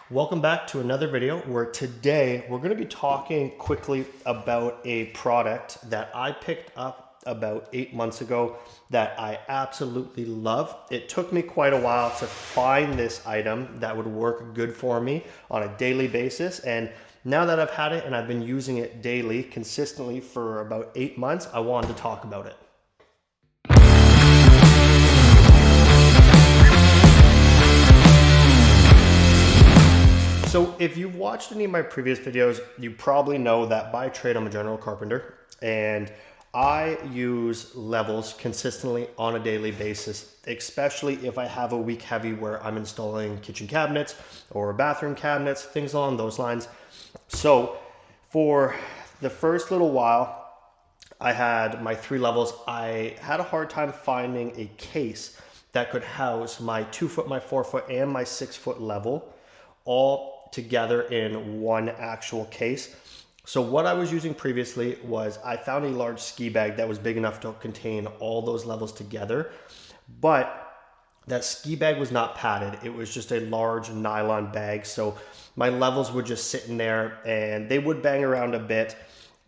Welcome back to another video where today we're going to be talking quickly about a product that I picked up about 8 months ago that I absolutely love. It took me quite a while to find this item that would work good for me on a daily basis, and now that I've had it and I've been using it daily consistently for about 8 months, I wanted to talk about it. So if you've watched any of my previous videos, you probably know that by trade I'm a general carpenter, and I use levels consistently on a daily basis, especially if I have a week heavy where I'm installing kitchen cabinets or bathroom cabinets, things along those lines. So for the first little while, I had my 3 levels. I had a hard time finding a case that could house my 2 foot, my 4 foot, and my 6 foot level all together in one actual case. So what I was using previously was I found a large ski bag that was big enough to contain all those levels together, but that ski bag was not padded. It was just a large nylon bag. So my levels would just sit in there and they would bang around a bit.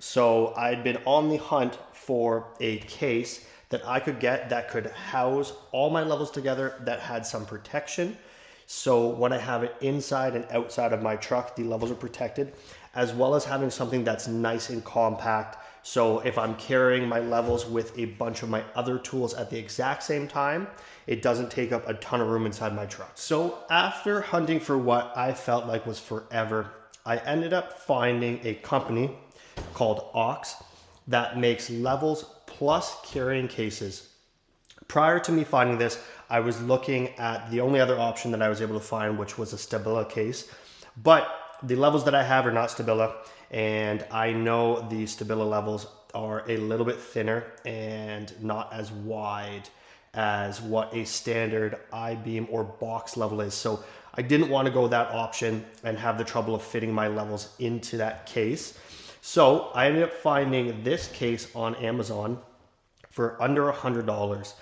So I'd been on the hunt for a case that I could get that could house all my levels together, that had some protection. So when I have it inside and outside of my truck, the levels are protected, as well as having something that's nice and compact. So if I'm carrying my levels with a bunch of my other tools at the exact same time, it doesn't take up a ton of room inside my truck. So after hunting for what I felt like was forever, I ended up finding a company called Ox that makes levels plus carrying cases. Prior to me finding this, I was looking at the only other option that I was able to find, which was a Stabila case. But the levels that I have are not Stabila, and I know the Stabila levels are a little bit thinner and not as wide as what a standard I-beam or box level is. So I didn't want to go that option and have the trouble of fitting my levels into that case. So I ended up finding this case on Amazon for under $100.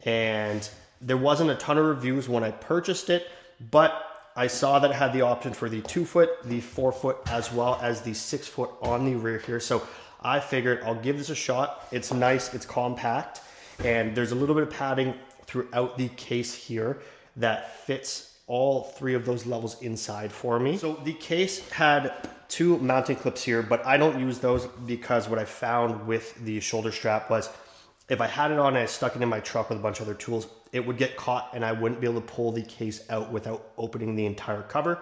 And there wasn't a ton of reviews when I purchased it, but I saw that it had the option for the 2 foot, the 4 foot, as well as the 6 foot on the rear here. So I figured I'll give this a shot. It's nice, it's compact, and there's a little bit of padding throughout the case here that fits all 3 of those levels inside for me. So the case had 2 mounting clips here, but I don't use those because what I found with the shoulder strap was if I had it on and I stuck it in my truck with a bunch of other tools, it would get caught and I wouldn't be able to pull the case out without opening the entire cover.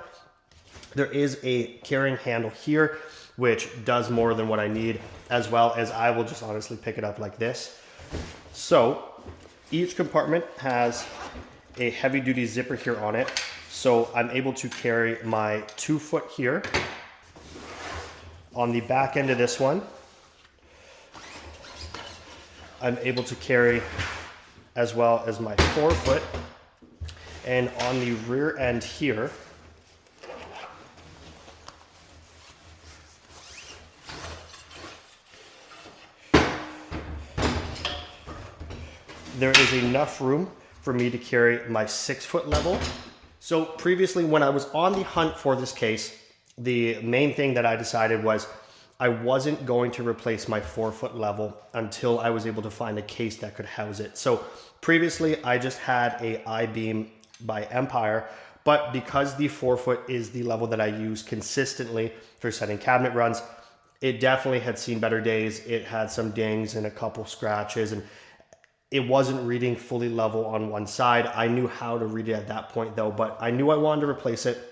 There is a carrying handle here, which does more than what I need, as well as I will just honestly pick it up like this. So each compartment has a heavy duty zipper here on it. So I'm able to carry my 2 foot here. On the back end of this one, I'm able to carry as well as my 4 foot, and on the rear end here, there is enough room for me to carry my 6 foot level. So previously when I was on the hunt for this case, the main thing that I decided was I wasn't going to replace my 4 foot level until I was able to find a case that could house it. So previously I just had a I-beam by Empire, but because the 4 foot is the level that I use consistently for setting cabinet runs, it definitely had seen better days. It had some dings and a couple scratches, and it wasn't reading fully level on one side. I knew how to read it at that point though, but I knew I wanted to replace it.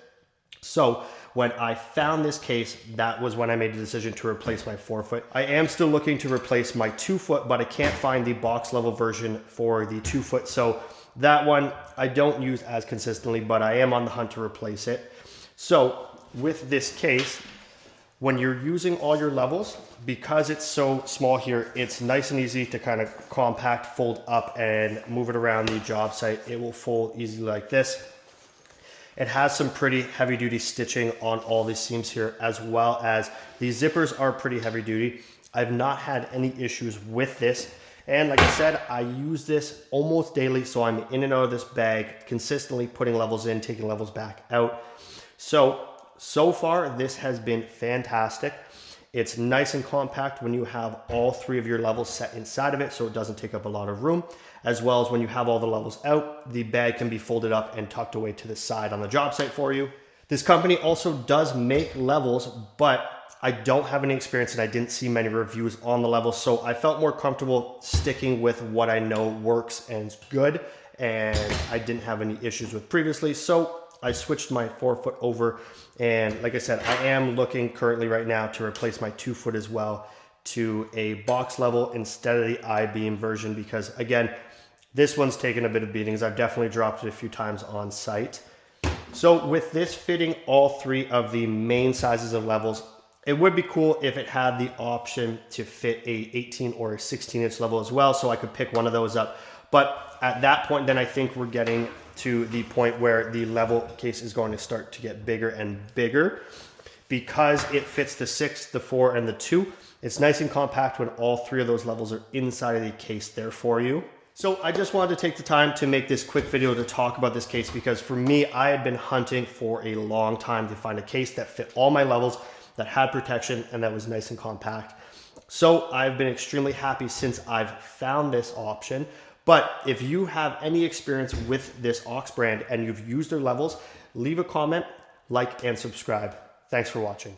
So when I found this case, that was when I made the decision to replace my 4 foot. I am still looking to replace my 2 foot, but I can't find the box level version for the 2 foot. So that one I don't use as consistently, but I am on the hunt to replace it. So with this case, when you're using all your levels, because it's so small here, it's nice and easy to kind of compact, fold up, and move it around the job site. It will fold easily like this. It has some pretty heavy duty stitching on all the seams here, as well as the zippers are pretty heavy duty. I've not had any issues with this. And like I said, I use this almost daily. So I'm in and out of this bag, consistently putting levels in, taking levels back out. So far this has been fantastic. It's nice and compact when you have all three of your levels set inside of it, so it doesn't take up a lot of room, as well as when you have all the levels out, the bag can be folded up and tucked away to the side on the job site for you. This company also does make levels, but I don't have any experience and I didn't see many reviews on the levels, so I felt more comfortable sticking with what I know works and is good, and I didn't have any issues with previously, so I switched my 4-foot over, and like I said, I am looking currently right now to replace my 2-foot as well to a box level instead of the I-beam version, because again, this one's taken a bit of beatings. I've definitely dropped it a few times on site. So with this fitting all three of the main sizes of levels, it would be cool if it had the option to fit a 18 or a 16-inch level as well, so I could pick one of those up. But at that point, then I think we're getting to the point where the level case is going to start to get bigger and bigger because it fits the 6, the 4, and the 2. It's nice and compact when all three of those levels are inside of the case there for you. So I just wanted to take the time to make this quick video to talk about this case because for me, I had been hunting for a long time to find a case that fit all my levels, that had protection, and that was nice and compact. So I've been extremely happy since I've found this option. But if you have any experience with this Ox brand and you've used their levels, leave a comment, like, and subscribe. Thanks for watching.